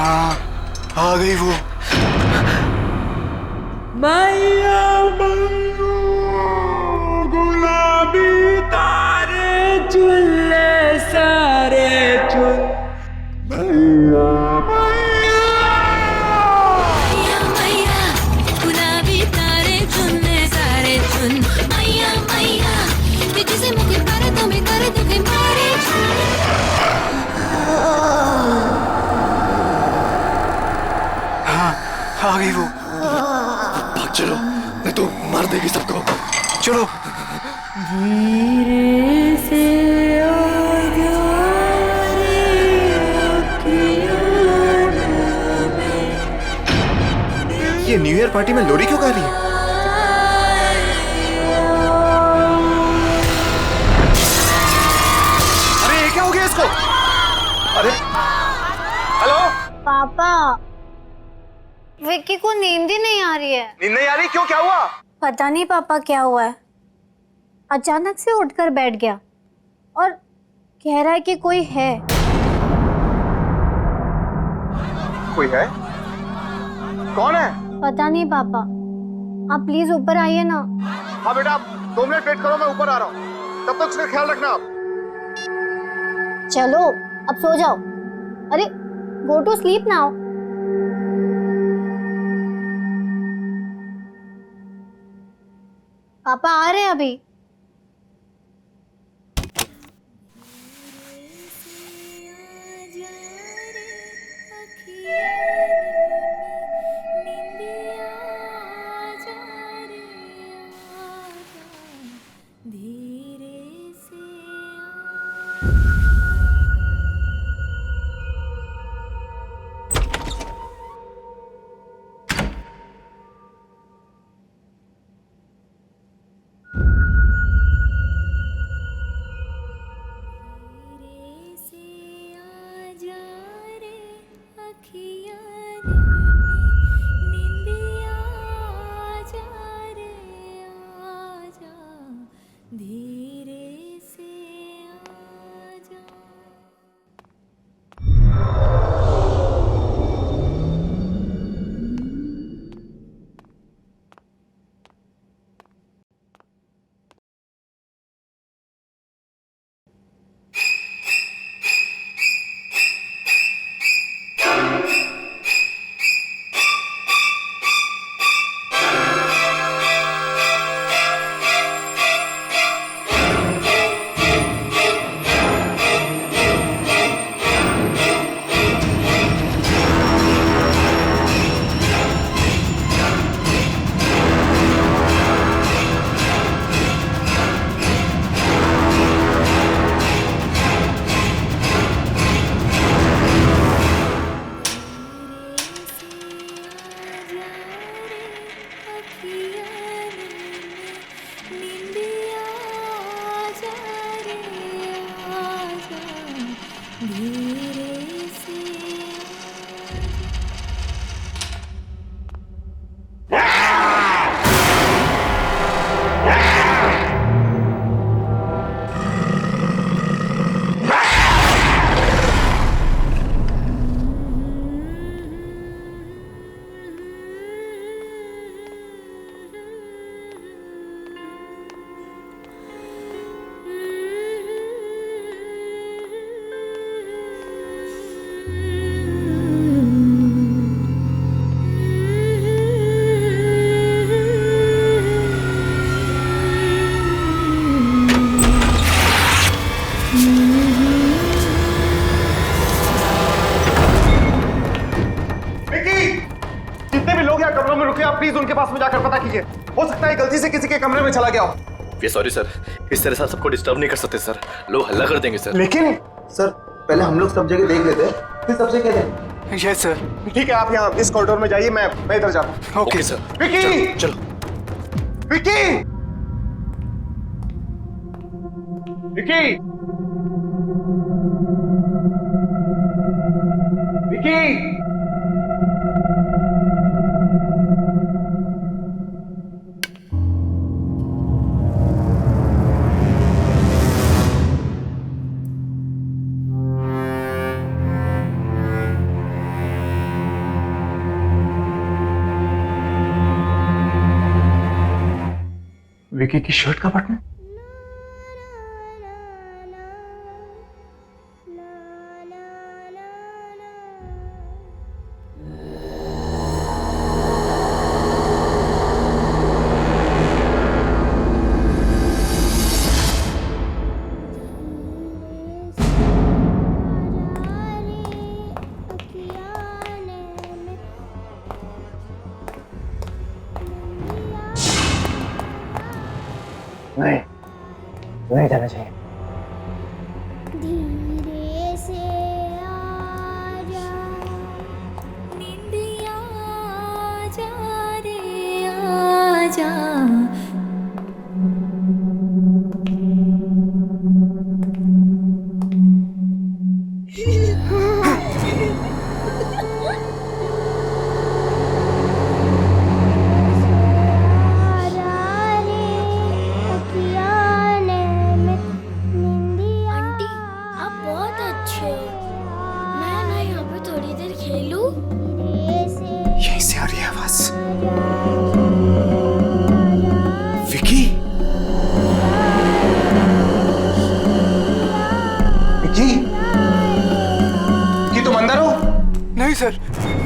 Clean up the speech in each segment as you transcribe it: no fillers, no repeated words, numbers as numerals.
हाँ, आ गई वो। मैया बन्नू गुलाबी तारे चुल्ले सारे चुन मैया मैया मैया गुलाबी तारे चुनने सारे चुन मैया मैया जिसे मुझे पर तुम्हें कर दुखे मारे हाँ, आ गई वो। भाग चलो, नहीं तो मार देगी सबको। चलो। धीरे से आजा रे ये न्यू ईयर पार्टी में लोरी क्यों गा रही है? अरे ये क्या हो गया इसको? अरे हेलो पापा, विक्की को नींद ही नहीं आ रही है। नींद नहीं आ रही? क्यों, क्या हुआ? पता नहीं पापा क्या हुआ है, अचानक से उठकर बैठ गया और कह रहा है कि कोई है। कोई है? कौन है? पता नहीं पापा, आप प्लीज ऊपर आइए ना। हाँ बेटा, आप 2 मिनट वेट करो, मैं ऊपर आ रहा हूँ। तब तक उसका ख्याल रखना आप। चलो अब सो जाओ। अरे गो टू स्लीप नाउ। पापा आ रहे हैं अभी। प्लीज उनके पास में जाकर पता कीजिए। हो सकता है गलती से किसी के कमरे में चला गया हो। वी सॉरी सर, इस तरह से सबको डिस्टर्ब नहीं कर सकते सर, लोग हल्ला कर देंगे सर। लेकिन सर पहले हम लोग सब जगह देख लेते हैं, फिर सबसे कहते हैं। Yes sir. ठीक है, आप यहाँ इस कॉरिडोर में जाइए, मैं इधर जाता हूँ। Okay sir. विकी, चलो विकी, विकी, विकी। विकी की शर्ट का बटन। नहीं जाना चाहिए। धीरे से आजा निंदिया जा रे आजा यहीं से आ रही है आवाज। विकी, विकी, विकी तुम अंदर हो? नहीं सर,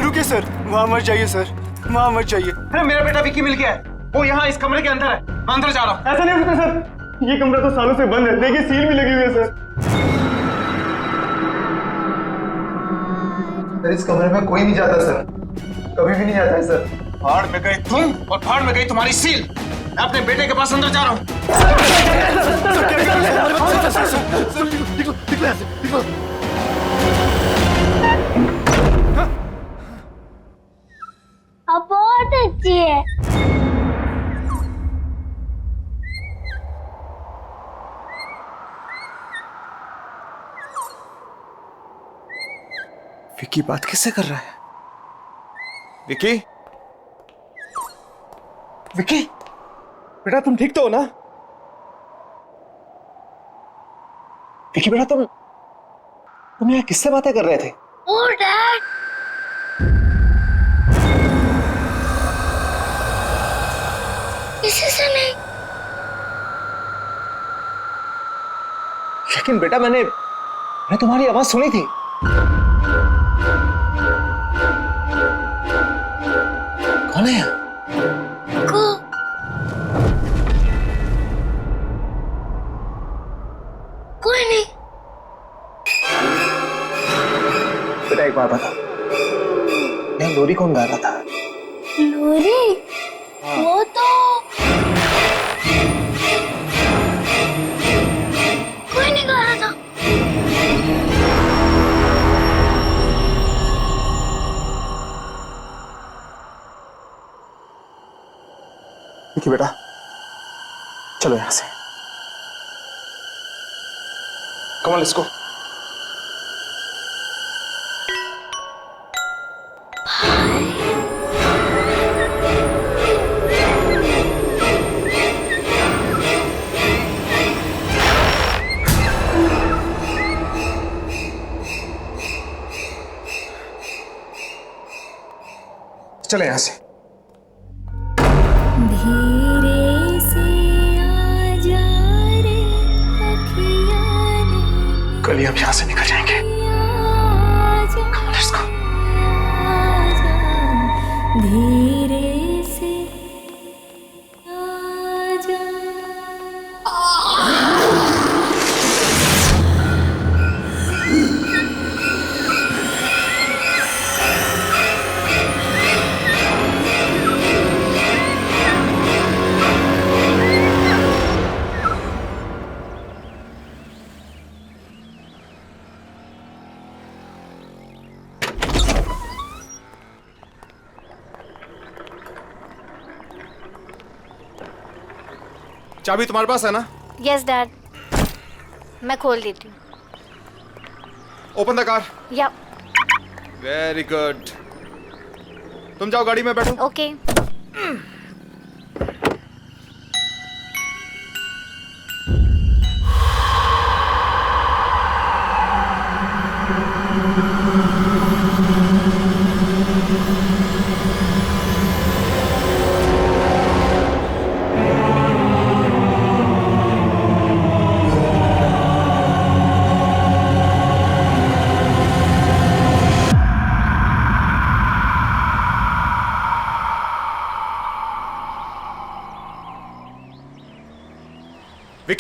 रुकिए सर, वहाँ मत जाइए सर, वहाँ मत जाइए। अरे मेरा बेटा विकी मिल गया है, वो यहाँ इस कमरे के अंदर है, मैं अंदर जा रहा हूँ। ऐसा नहीं हो सकता सर, ये कमरा तो सालों से बंद है, देखिए सील भी लगी हुई है सर। सर इस कमरे में कोई नहीं जाता सर, कभी भी नहीं जाता है सर। फाड़ में गए तुम और फाड़ में गई तुम्हारी सील। मैं अपने बेटे के पास अंदर जा रहा हूँ। अब बहुत अच्छी है। विकी बात किससे कर रहा है? विकी, विकी, बेटा तुम ठीक तो हो ना? विकी बेटा तुम यहाँ किससे बातें कर रहे थे? ओ डैड, किसी से नहीं। लेकिन बेटा मैंने तुम्हारी आवाज सुनी थी। कौन है? कोई नहीं। बेटा एक बात बता, यहाँ लोरी कौन गा रहा था? लोरी? वो तो कोई नहीं गा रहा था। विकी बेटा चलो यहाँ से। Come on, let's go. चले यहाँ से। धीरे से आजा रे अखियाँ ने कल ही हम यहाँ से निकल जाएंगे। Come on, let's go. धीरे से आजा। चाबी तुम्हारे पास है ना? यस डैड, मैं खोल देती हूँ। Open the car. या वेरी गुड। तुम जाओ गाड़ी में बैठो। ओके।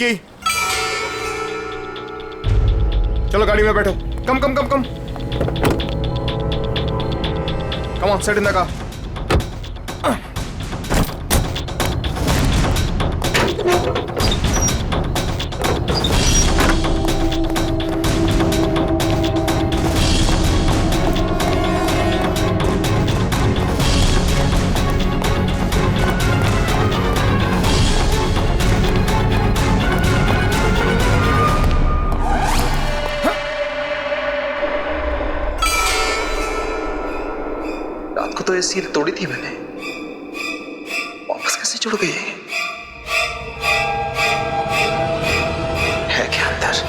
विकी, चलो गाड़ी में बैठो। Come come come come come on, set in the car. तो ये सील तोड़ी थी मैंने, वापस कैसे जुड़ गई? है क्या अंदर?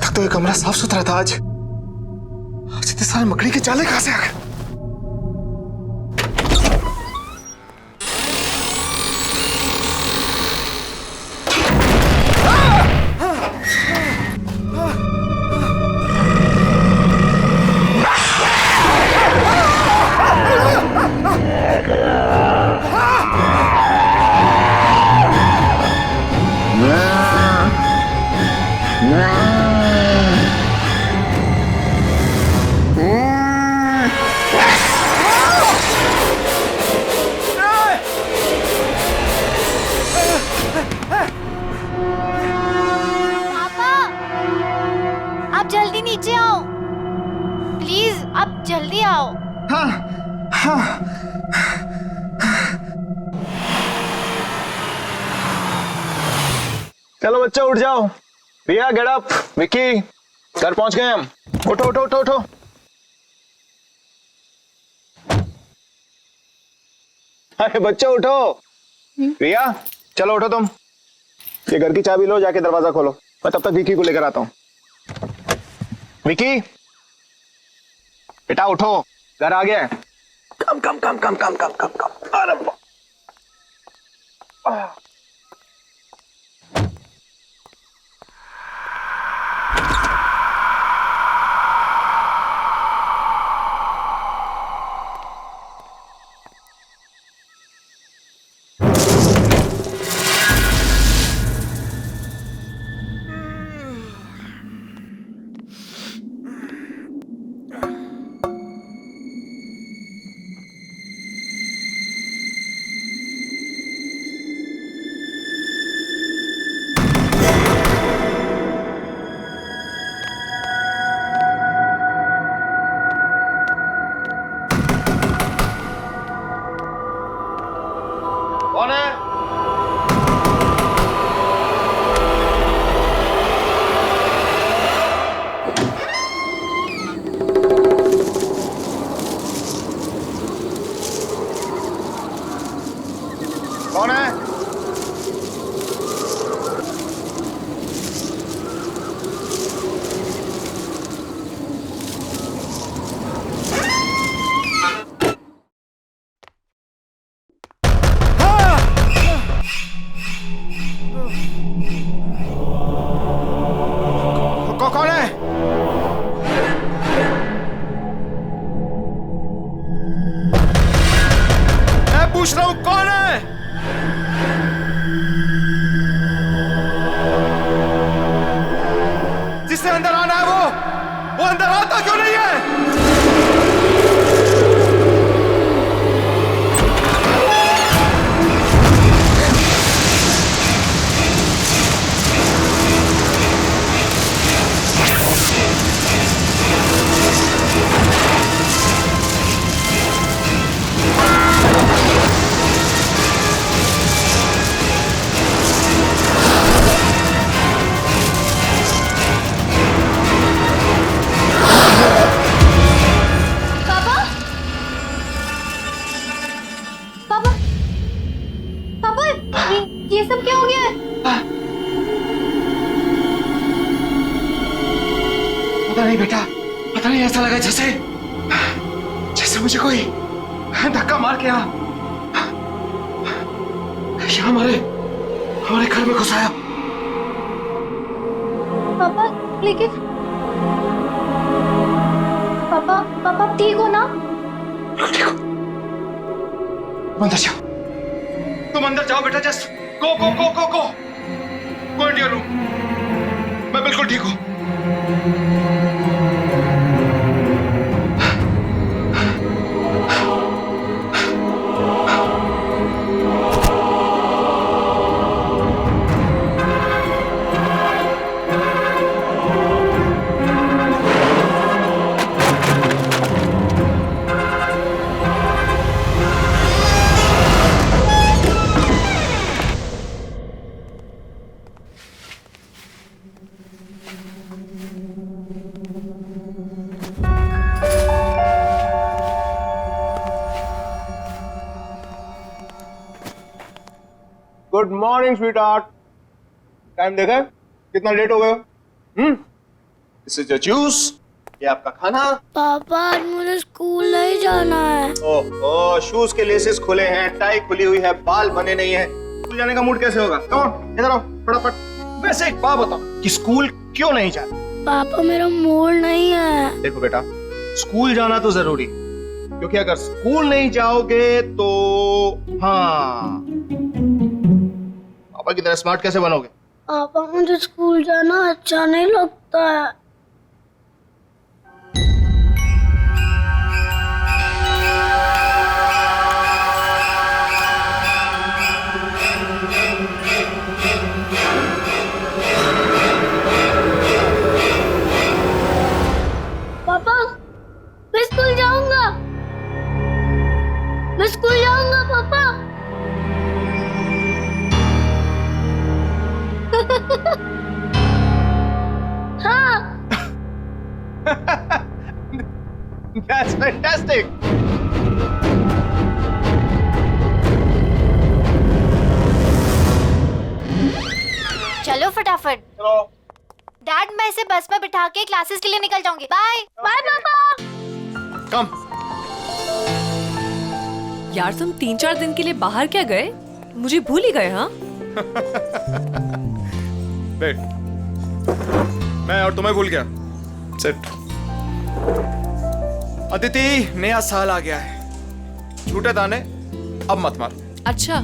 तो ये कमरा साफ सुथरा था, आज इतने सारे मकड़ी के जाले कहां से आ गए? जल्दी नीचे आओ प्लीज, आप जल्दी आओ। हाँ हाँ। चलो बच्चे उठ जाओ। रिया गेट अप, विक्की घर पहुंच गए हम। उठो उठो उठो उठो। अरे बच्चे उठो। रिया चलो उठो तुम, ये घर की चाबी लो, जाके दरवाजा खोलो, मैं तब तक विक्की को लेकर आता हूं। विक्की बेटा उठो, घर आ गया है। कम come come come come come come कम। अरे कौन है? कौन है? कौन है? मैं पूछ रहा हूं कौन है? जिससे अंदर आना है वो अंदर आता क्यों नहीं है? ये सब क्या हो गया है? पता नहीं बेटा, पता नहीं, ऐसा लगा जैसे जैसे मुझे कोई धक्का मार के यहाँ हमारे घर में घुसाया। पापा, लेकिन पापा ठीक हो ना? ठीक हो, तुम अंदर जाओ, तुम अंदर जाओ बेटा, just go go go go go go in your room. मैं बिल्कुल ठीक हूँ। Good morning sweetheart. टाइम देखा है? कितना लेट हो गए? दिस इज योर जूस, ये आपका खाना। पापा आज मुझे स्कूल नहीं जाना है। ओह, शूज के लेसेस खुले हैं, टाई खुली हुई है, बाल बने नहीं है, स्कूल जाने का मूड कैसे होगा? कम ऑन, इधर आओ फटाफट। वैसे एक बात बताओ कि स्कूल क्यों नहीं जाते? पापा मेरा मूड नहीं है। देखो बेटा, स्कूल जाना तो जरूरी, क्योंकि अगर स्कूल नहीं जाओगे तो हाँ, पापा की तरह स्मार्ट कैसे बनोगे? पापा मुझे स्कूल जाना अच्छा नहीं लगता है। पापा, मैं स्कूल जाऊंगा, मैं स्कूल जाऊंगा पापा। हाँ। That's fantastic. चलो फटाफट। चलो। डैड, मैं इसे बस में बिठा के क्लासेस के लिए निकल जाऊंगी। बाय बाय पापा। कम। यार तुम 3-4 दिन के लिए बाहर क्या गए? मुझे भूल ही गए। हाँ बैठ। मैं और तुम्हें भूल गया। सिट। अदिति, नया साल आ गया है, झूठे दाने अब मत मार। अच्छा,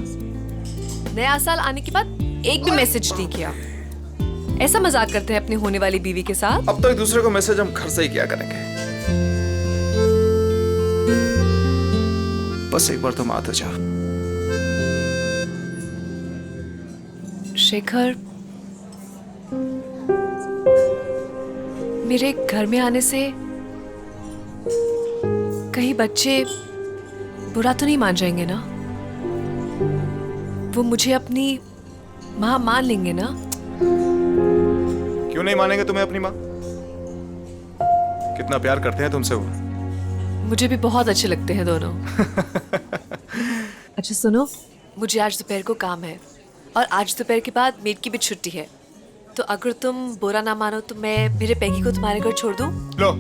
नया साल आने के बाद एक भी मैसेज नहीं किया। ऐसा मजाक करते हैं अपनी होने वाली बीवी के साथ? अब तो एक दूसरे को मैसेज हम घर से ही किया करेंगे। बस एक बार तुम आ तो जाओ। शेखर, मेरे घर में आने से कहीं बच्चे बुरा तो नहीं मान जाएंगे ना? वो मुझे अपनी माँ मान लेंगे ना? क्यों नहीं मानेंगे तुम्हें अपनी माँ? कितना प्यार करते हैं तुमसे वो। मुझे भी बहुत अच्छे लगते हैं दोनों। अच्छा सुनो, मुझे आज दोपहर को काम है और आज दोपहर के बाद मेड की भी छुट्टी है, तो अगर तुम बुरा ना मानो तो मैं मेरे पैगी को तुम्हारे घर छोड़ दूं? लो,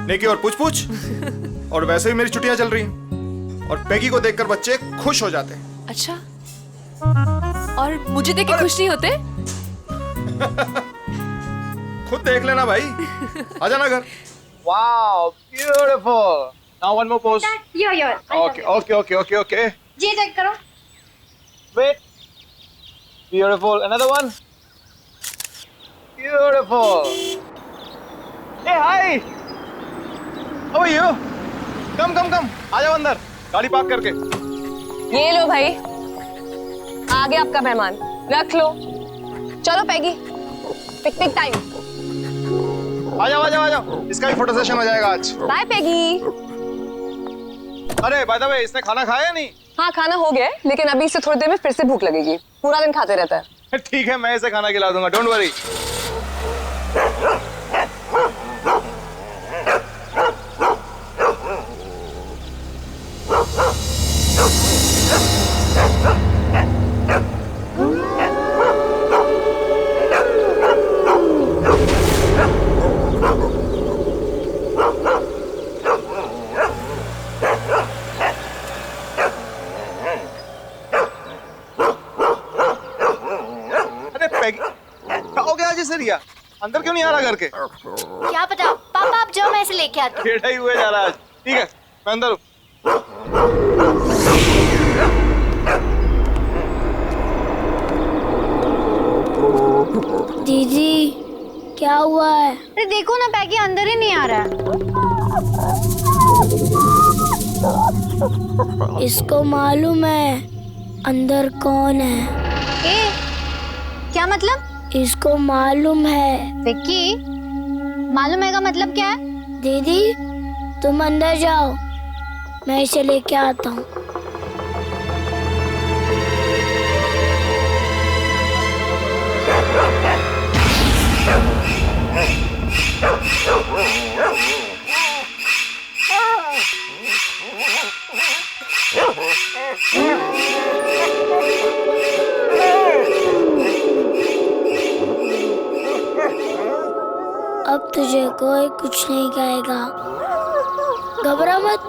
नेकी और पूछ और वैसे भी मेरी छुट्टियां चल रही हैं और पैगी को देखकर बच्चे खुश हो जाते हैं। अच्छा, और मुझे देख के खुश नहीं होते? खुद देख लेना भाई। आ जाना घर। Wow, beautiful. Now one more pose. Your. Okay. जी चेक करो। Wait. Beautiful. Another one. Beautiful. Hey, hi. How are you? Come. आ जाओ अंदर, गाड़ी पार्क करके। ये लो भाई, आ गया आपका मेहमान, रख लो। चलो पैगी, पिकनिक टाइम। आ जाओ, इसका भी फोटो सेशन हो जाएगा आज। बाय पैगी। अरे बाय द वे, इसने खाना खाया या नहीं? हाँ खाना हो गया है, लेकिन अभी से थोड़ी देर में फिर से भूख लगेगी। पूरा दिन खाते रहता है। ठीक है, मैं इसे खाना खिला दूंगा, डोंट वरी। दिया, अंदर क्यों नहीं आ रहा घर के? क्या पता, पापा आप जाओ, मैं इसे लेके आती हूँ। टेढ़ा ही हुए जा रहा है आज। ठीक है, मैं अंदर हूँ। दीदी क्या हुआ है? अरे देखो ना, पैगी अंदर ही नहीं आ रहा है। इसको मालूम है अंदर कौन है? ए, क्या मतलब? इसको मालूम है। विक्की, मालूम है का मतलब क्या है? दीदी तुम अंदर जाओ, मैं इसे लेके आता हूँ। अब तुझे कोई कुछ नहीं कहेगा, घबरा मत,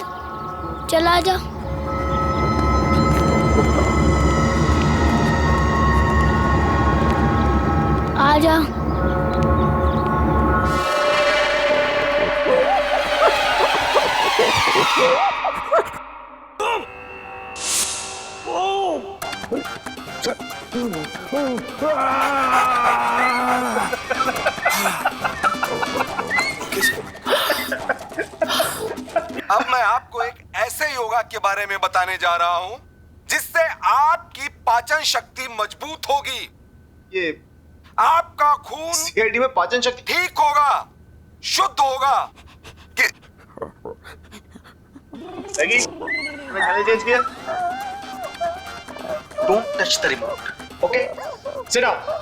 चला जा। आ जा। अब मैं आपको एक ऐसे योगा के बारे में बताने जा रहा हूं जिससे आपकी पाचन शक्ति मजबूत होगी। ये आपका खून सीआईडी में पाचन शक्ति ठीक होगा, शुद्ध होगा। पैगी, मैं चैनल चेंज किया। Don't touch the remote, okay? Sit down.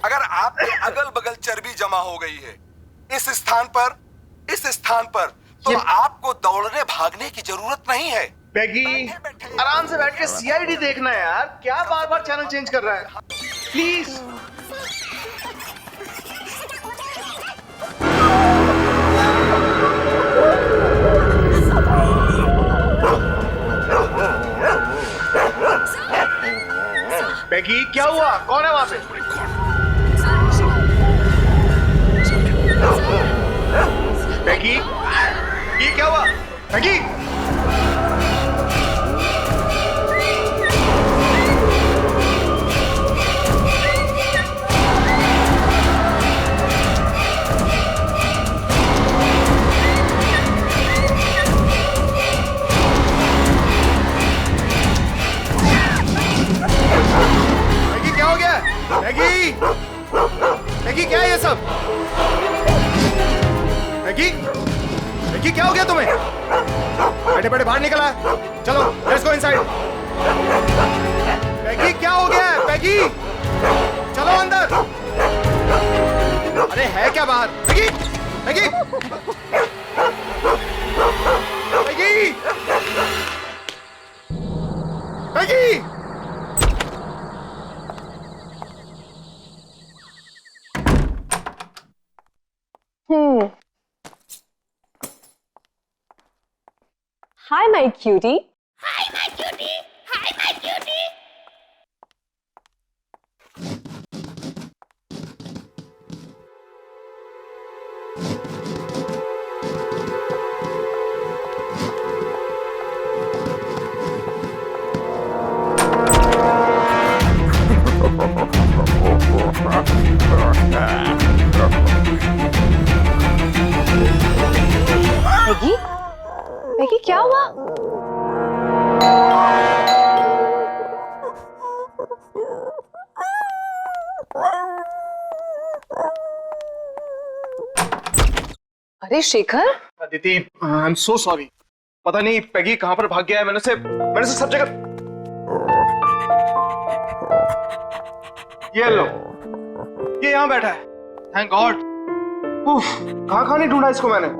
अगर आपके अगल बगल चर्बी जमा हो गई है इस स्थान पर तो आपको दौड़ने भागने की जरूरत नहीं है। पैगी, आराम से बैठ के सीआईडी देखना है यार, क्या बार बार चैनल चेंज कर रहा है? प्लीज। पैगी, क्या हुआ? कौन है वहां पे? पैगी, ये क्या हुआ? पैगी, मैगी, मैगी क्या है ये सब? मैगी, मैगी क्या हो गया तुम्हें? बैठे बैठे बाहर निकला, चलो लेट्स गो इनसाइड। मैगी क्या हो गया है? मैगी चलो अंदर। अरे है क्या बाहर? Maggie, Maggie, Maggie, Maggie. Hi, my cutie. Hi my cutie, hi my cutie. Maggie, Maggie क्या हुआ? अरे Shekhar, Aditi, I am so sorry. पता नहीं पैगी कहां पर भाग गया है। मैंने उसे सब जगह। ये लो, ये यहां बैठा है। Thank God. कहां नहीं ढूंढा इसको मैंने।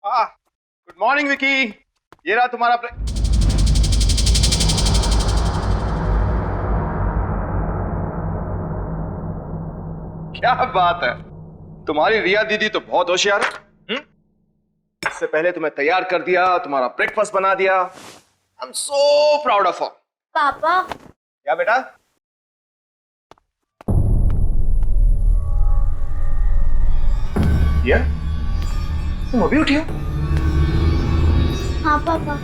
गुड मॉर्निंग विकी, ये रहा तुम्हारा क्या बात है, तुम्हारी रिया दीदी तो बहुत होशियार है। इससे पहले तुम्हें तैयार कर दिया, तुम्हारा ब्रेकफास्ट बना दिया। आई am so proud of her. पापा, क्या बेटा? रिया, तुम अभी उठी हो? हाँ पापा।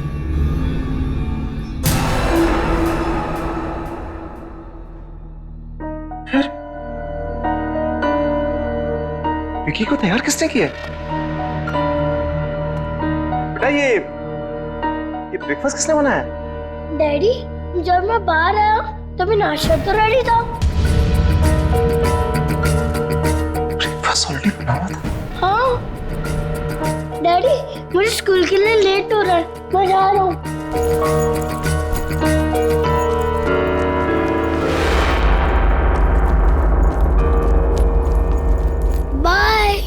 विकी को तैयार किसने किया? बेटा ये ब्रेकफास्ट किसने बनाया? डैडी, जब मैं बाहर आया तभी नाश्ता तो रेडी था। ब्रेकफास्ट ऑलरेडी बना हुआ था। हाँ डैडी, मुझे स्कूल के लिए लेट हो रहा है, मैं जा रहा हूँ। बाय।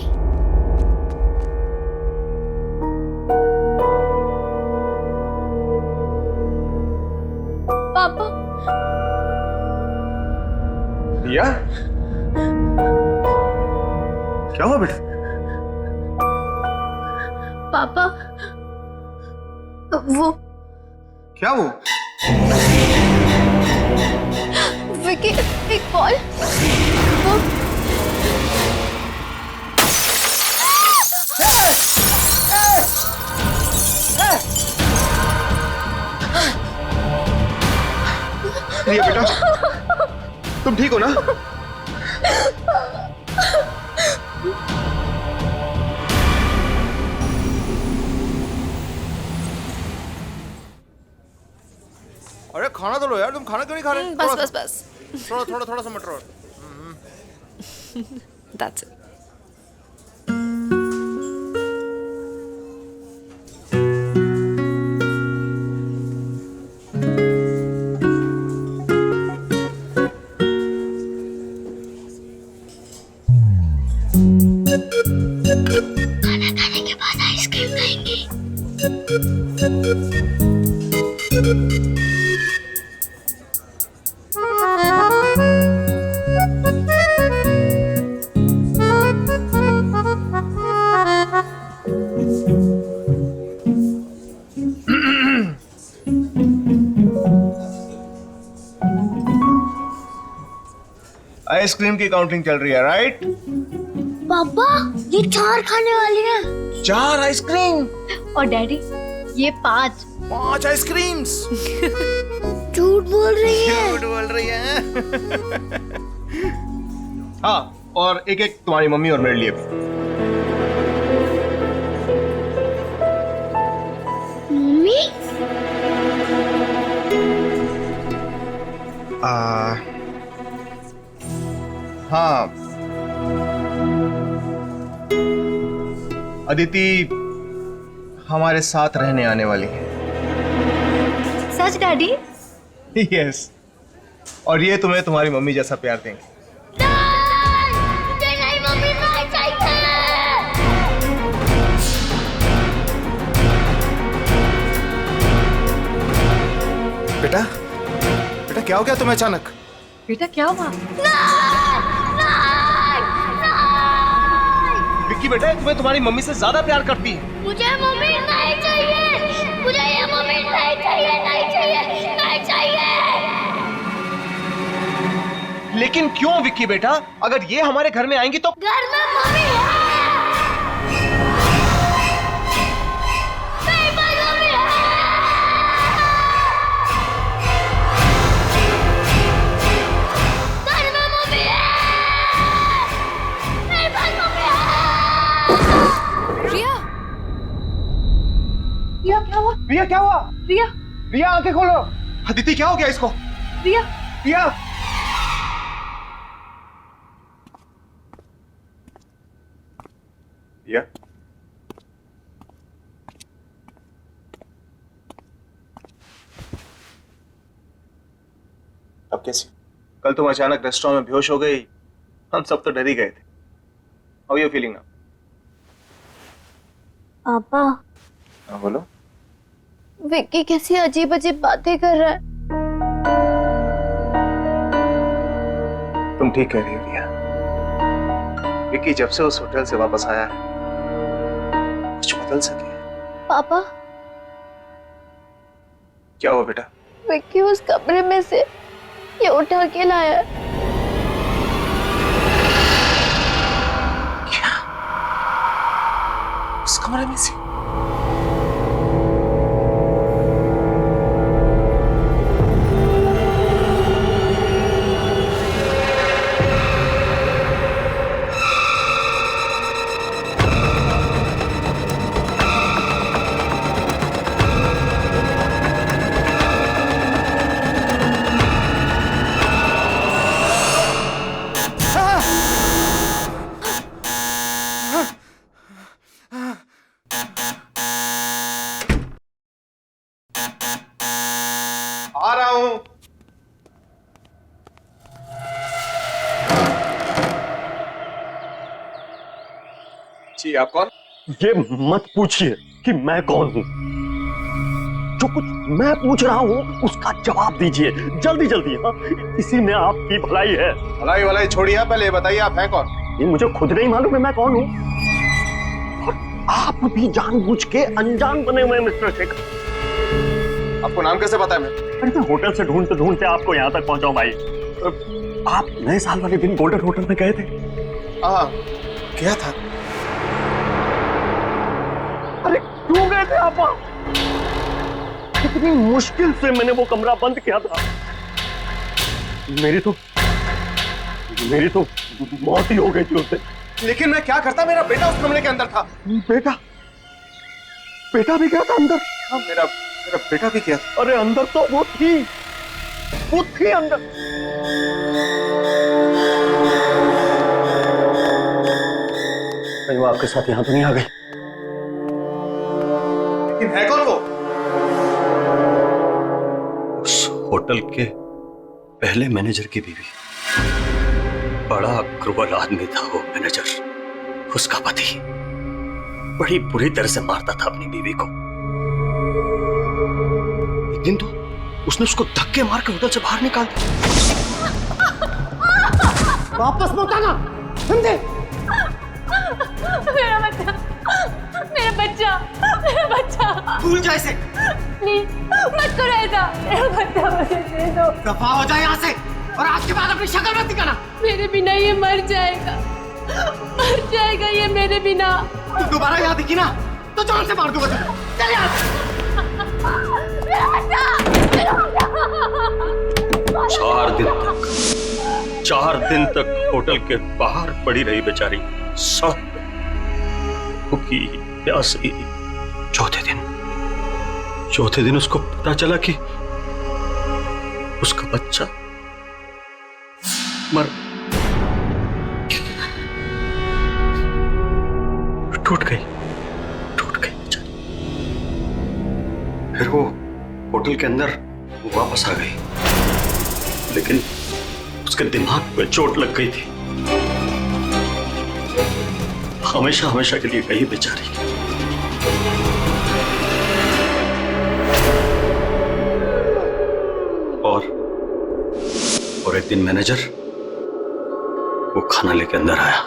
पापा। रिया, क्या हुआ बेटा? पापा, वो क्या वो? विकी, एक कॉल। वो रिया बेटा, तुम ठीक हो ना? अरे खाना तो लो यार, तुम खाना क्यों नहीं खा रहे? बस बस बस, थोड़ा सा मटर और। That's it. खाना खाने के बाद आइसक्रीम खाएंगे। आइसक्रीम की काउंटिंग चल रही है, राइट? पापा, ये 4 खाने वाले हैं। 4 आइसक्रीम और डैडी, ये 5। 5 आइसक्रीम्स। झूठ बोल रही है। झूठ बोल रही है। हाँ, और एक एक तुम्हारी मम्मी और मेरे लिए भी। मम्मी? हाँ, अदिति हमारे साथ रहने आने वाली है। सच डैडी? यस, और ये तुम्हें तुम्हारी मम्मी जैसा प्यार देंगे। मुझे नहीं मम्मी, नहीं चाहिए। बेटा, बेटा क्या हो गया तुम्हें अचानक? बेटा क्या हुआ? विक्की बेटा, तुम्हें तुम्हारी मम्मी से ज्यादा प्यार करती है। मुझे मम्मी नहीं चाहिए। मुझे ये मम्मी नहीं चाहिए, नहीं चाहिए, नहीं चाहिए। लेकिन क्यों विक्की बेटा? अगर ये हमारे घर में आएंगी तो घर में मम्मी है। मेरे पास मम्मी है। घर में मम्मी है। मेरे पास मम्मी है। रिया, रिया क्या हुआ? रिया क्या हुआ? रिया, रिया आंखें खोलो। अदिति क्या हो गया इसको? रिया, रिया, रिया, अब कैसी? कल तुम अचानक रेस्टोरेंट में बेहोश हो गई, हम सब तो डर ही गए थे। How are you feeling now? पापा, हाँ बोलो। विक्की कैसी अजीब अजीब बातें कर रहा है। तुम ठीक कह रही हो रिया। विक्की जब से उस होटल से वापस आया है कुछ बदल सके। पापा, क्या हुआ बेटा? विक्की उस कमरे में से ये उठा के लाया है। क्या? उस कमरे में से? आ रहा हूं। जी आप कौन? ये मत पूछिए कि मैं कौन हूं। जो कुछ मैं पूछ रहा हूं उसका जवाब दीजिए जल्दी जल्दी। हाँ, इसी में आपकी भलाई है। भलाई भलाई छोड़िए, पहले बताइए आप हैं कौन? ये मुझे खुद नहीं मालूम है मैं कौन हूं। और आप भी जानबूझ के अनजान बने हुए हैं मिस्टर शेखर। आपको नाम कैसे पता है? अरे मैं होटल से ढूंढते ढूंढते आपको यहाँ तक पहुंचा हूं भाई। आप नए साल वाले दिन गोल्डन होटल में गए थे? हाँ गया था। अरे क्यों गए थे आप वहां? कितनी मुश्किल से मैंने वो कमरा बंद किया था। मेरी तो मौत ही हो गई थी उससे। लेकिन मैं क्या करता, मेरा बेटा उस कमरे के अंदर था। बेटा भी गया था अंदर? हाँ, मेरा बेटा भी गया था। अरे अंदर तो वो थी अंदर। कहीं वो आपके साथ यहां तो नहीं आ गई? लेकिन है कौन वो? उस होटल के पहले मैनेजर की बीवी। बड़ा क्रूर आदमी था वो मैनेजर। उसका पति बड़ी बुरी तरह से मारता था अपनी बीवी को। एक दिन तो उसने उसको धक्के मार के होटल से बाहर निकाल दिया। वापस मत आना, समझे? मेरा बच्चा भूल जाए इसे। प्लीज मत करो ऐसा। मेरा बच्चा मुझे दे दो। दफा हो जाए यहाँ से और आज के बाद अपनी शक्ल मत दिखाना। मेरे बिना ये मर जाएगा ये मेरे बिना। तू दोबारा यहाँ दिखी ना तो जान से मार दूंगा तुझे। चल यहाँ से। 4 दिन तक होटल के बाहर पड़ी रही बेचारी, सड़क पे भूखी प्यासी। चौथे दिन उसको पता चला कि उसका बच्चा मर टूट गई बेचारी। फिर वो होटल के अंदर वापस आ गई, लेकिन उसके दिमाग पे चोट लग गई थी। हमेशा के लिए गई बेचारी। और एक दिन मैनेजर वो खाना लेके अंदर आया।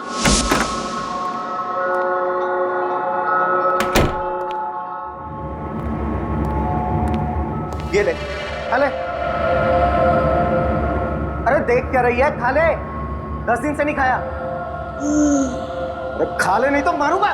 ये ले, खा ले। अरे देख क्या रही है, खा ले। 10 दिन से नहीं खाया। अरे खा ले नहीं तो मारूंगा।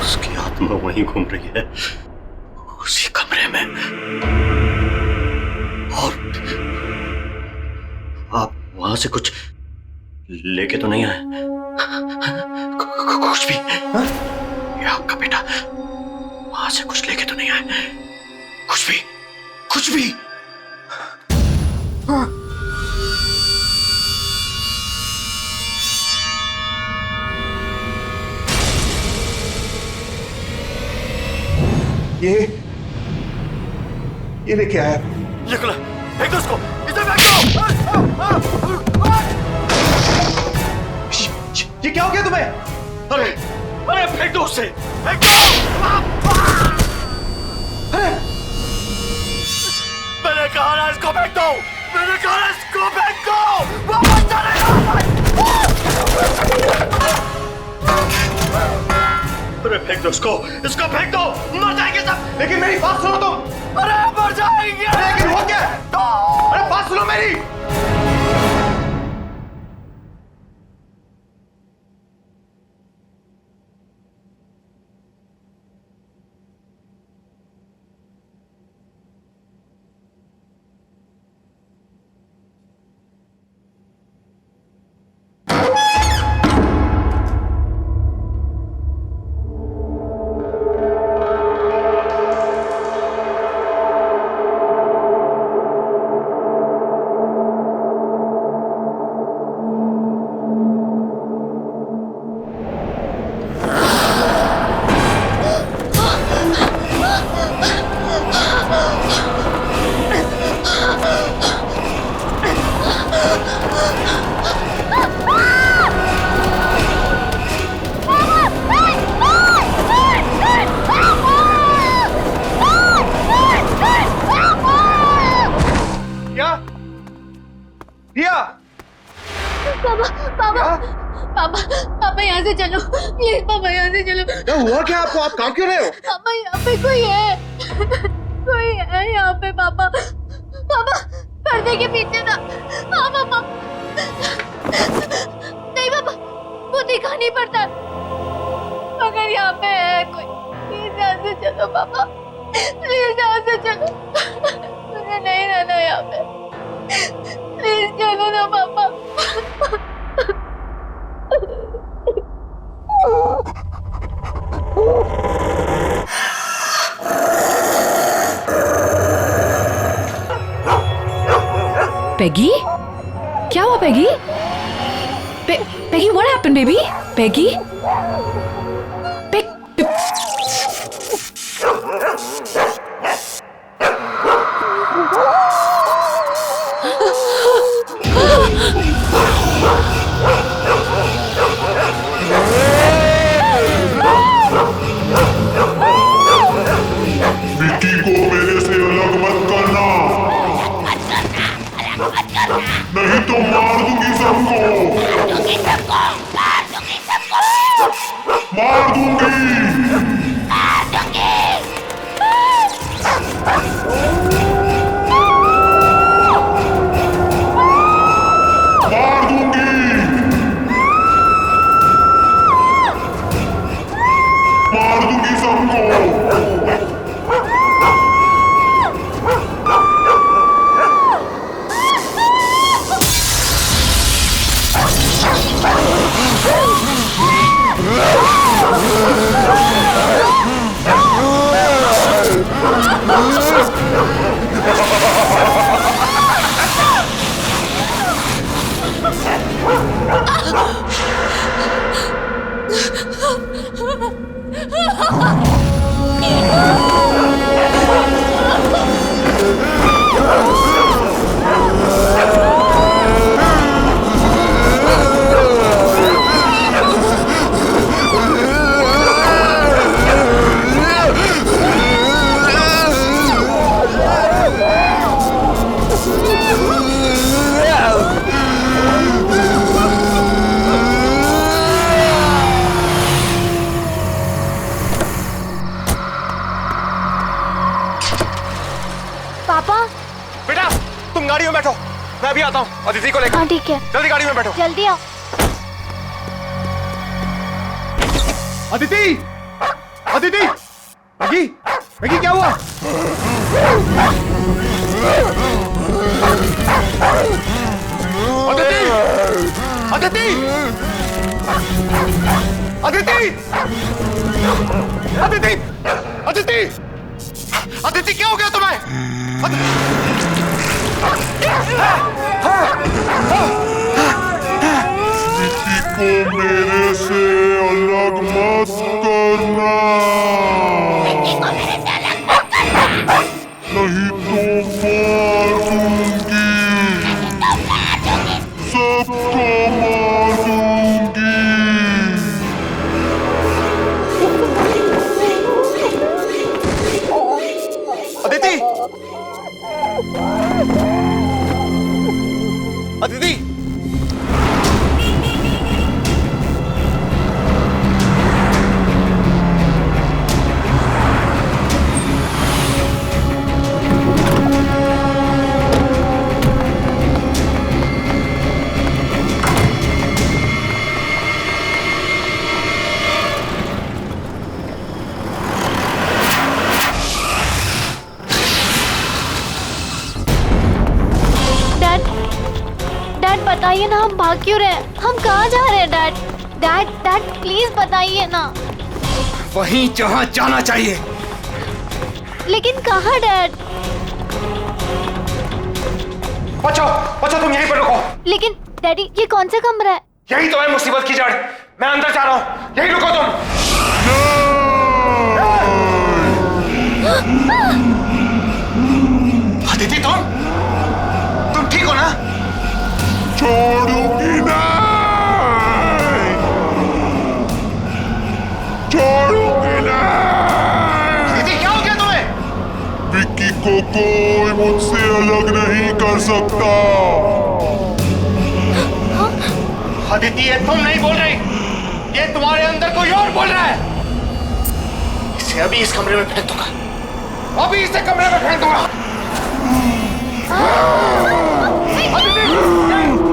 उसकी आत्मा वहीं घूम रही है, उसी कमरे में। और आप वहां से कुछ लेके तो नहीं आए? कुछ भी? ये आपका बेटा वहां से कुछ लेके तो नहीं आए? कुछ भी? ये लेके आया। ये खुला, फेंक दो उसको, इसे फेंक दो। ये क्या हो गया तुम्हें? अरे अरे फेंक दो उसे, फेंक दो। अरे मैंने कहा ना इसको फेंक दो, मैंने कहा ना इसको फेंक दो। वापस चलेगा। अरे फेंक दो इसको फेंक दो, मर जाएंगे सब। लेकिन मेरी बात सुनो तुम। अरे मर जाएंगे। लेकिन हो क्या? अरे बात सुनो मेरी। पापा यहाँ से चलो प्लीज, पापा यहाँ से चलो। क्या हुआ क्या आपको? आप काम क्यों रहे हो? पापा यहाँ पे कोई है यहाँ पे। पापा पर्दे के पीछे था। हाँ पापा। नहीं पापा, वो दिखा नहीं पड़ता। अगर यहाँ पे है कोई, प्लीज यहाँ से चलो पापा, प्लीज यहाँ से चलो। मुझे नहीं रहना यहाँ पे, प्लीज चलो ना पापा। पेगी, क्या हुआ Peggy? Peggy, what happened baby? Peggy? Vicky को मेरे से अलग मत करना, नहीं तो मार दूंगी सबको, मार दूंगी। बेटा तुम गाड़ी में बैठो, मैं अभी आता हूँ अदिति को लेकर। हाँ ठीक है, जल्दी गाड़ी में बैठो। जल्दी आओ। अदिति, अदिति, मैगी, मैगी क्या हुआ? अदिति, अदिति, अदिति, अदिति, अदिति, अदिति क्या हो गया तुम्हें? विक्की को मेरे से अलग मत करना। विक्की को मेरे से अलग सबको मार दूंगी। अदिति, अदिति, डैड बताइए ना, हम भाग क्यों रहे हैं? हम कहाँ जा रहे हैं डैड? डैड डैड प्लीज बताइए ना। वहीं जहां जाना चाहिए। लेकिन कहाँ डैड? बच्चों, बच्चों तुम यहीं पर रुको। लेकिन डैडी ये कौन सा कमरा है? यही तो है मुसीबत की जड़। मैं अंदर जा रहा हूँ, यहीं रुको तुम। अदिति, तुम ठीक हो ना? छोड़ूंगी नहीं, छोड़ूंगी नहीं। अदिति क्या हो गया तुम्हें? विक्की को कोई मुझसे अलग नहीं कर सकता। अदिति ये तुम नहीं बोल रही, ये तुम्हारे अंदर कोई और बोल रहा है। इसे अभी इस कमरे में फेंक दूंगा, अभी इसे कमरे में फेंक दूंगा।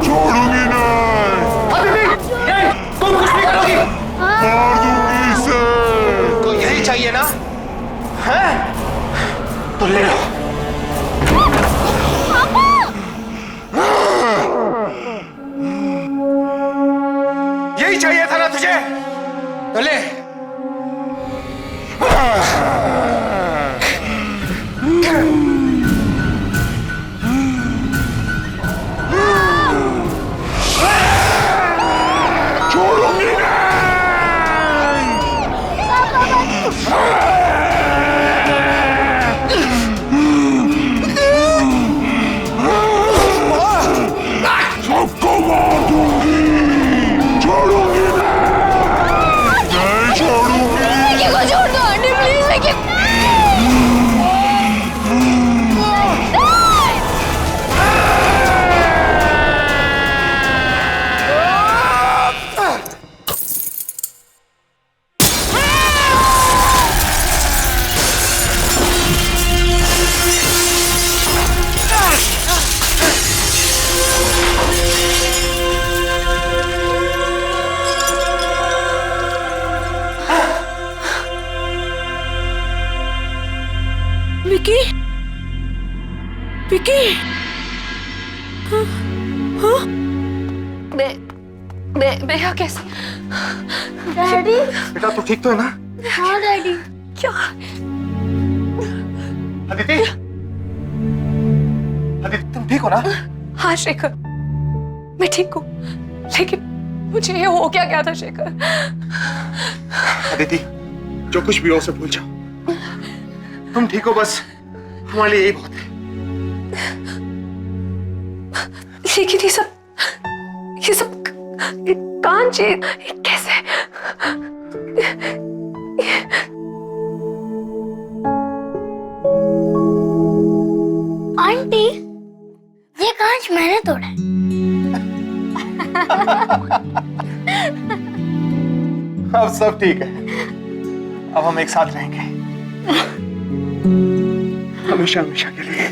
छोड़ूंगी नहीं, अदिति, तुम कुछ नहीं करोगी। मार दूंगी इसे। तो यही चाहिए ना? हैं? तो ले लो। यही चाहिए था ना तुझे? तो ले। छोड़ूंगी नहीं। सबको मार दूंगी। छोड़ूंगी नहीं, छोड़ूंगी। विक्की को छोड़ दो आंटी प्लीज। विक्की विक्की, हाँ? मैं यहाँ कैसे? डैडी। बेटा तू ठीक तो है ना? हाँ डैडी। क्या? अदिति, अदिति तुम ठीक हो ना? हाँ शेखर, मैं ठीक हूँ, लेकिन मुझे ये हो क्या गया था शेखर? अदिति जो कुछ भी हो उसे भूल जाओ। तुम ठीक हो बस, हमारे लिए यही बहुत है। लेकिन ये सब कांच कैसे? आंटी ये कांच मैंने तोड़ा है। अब सब ठीक है, अब हम एक साथ रहेंगे हमेशा हमेशा के लिए।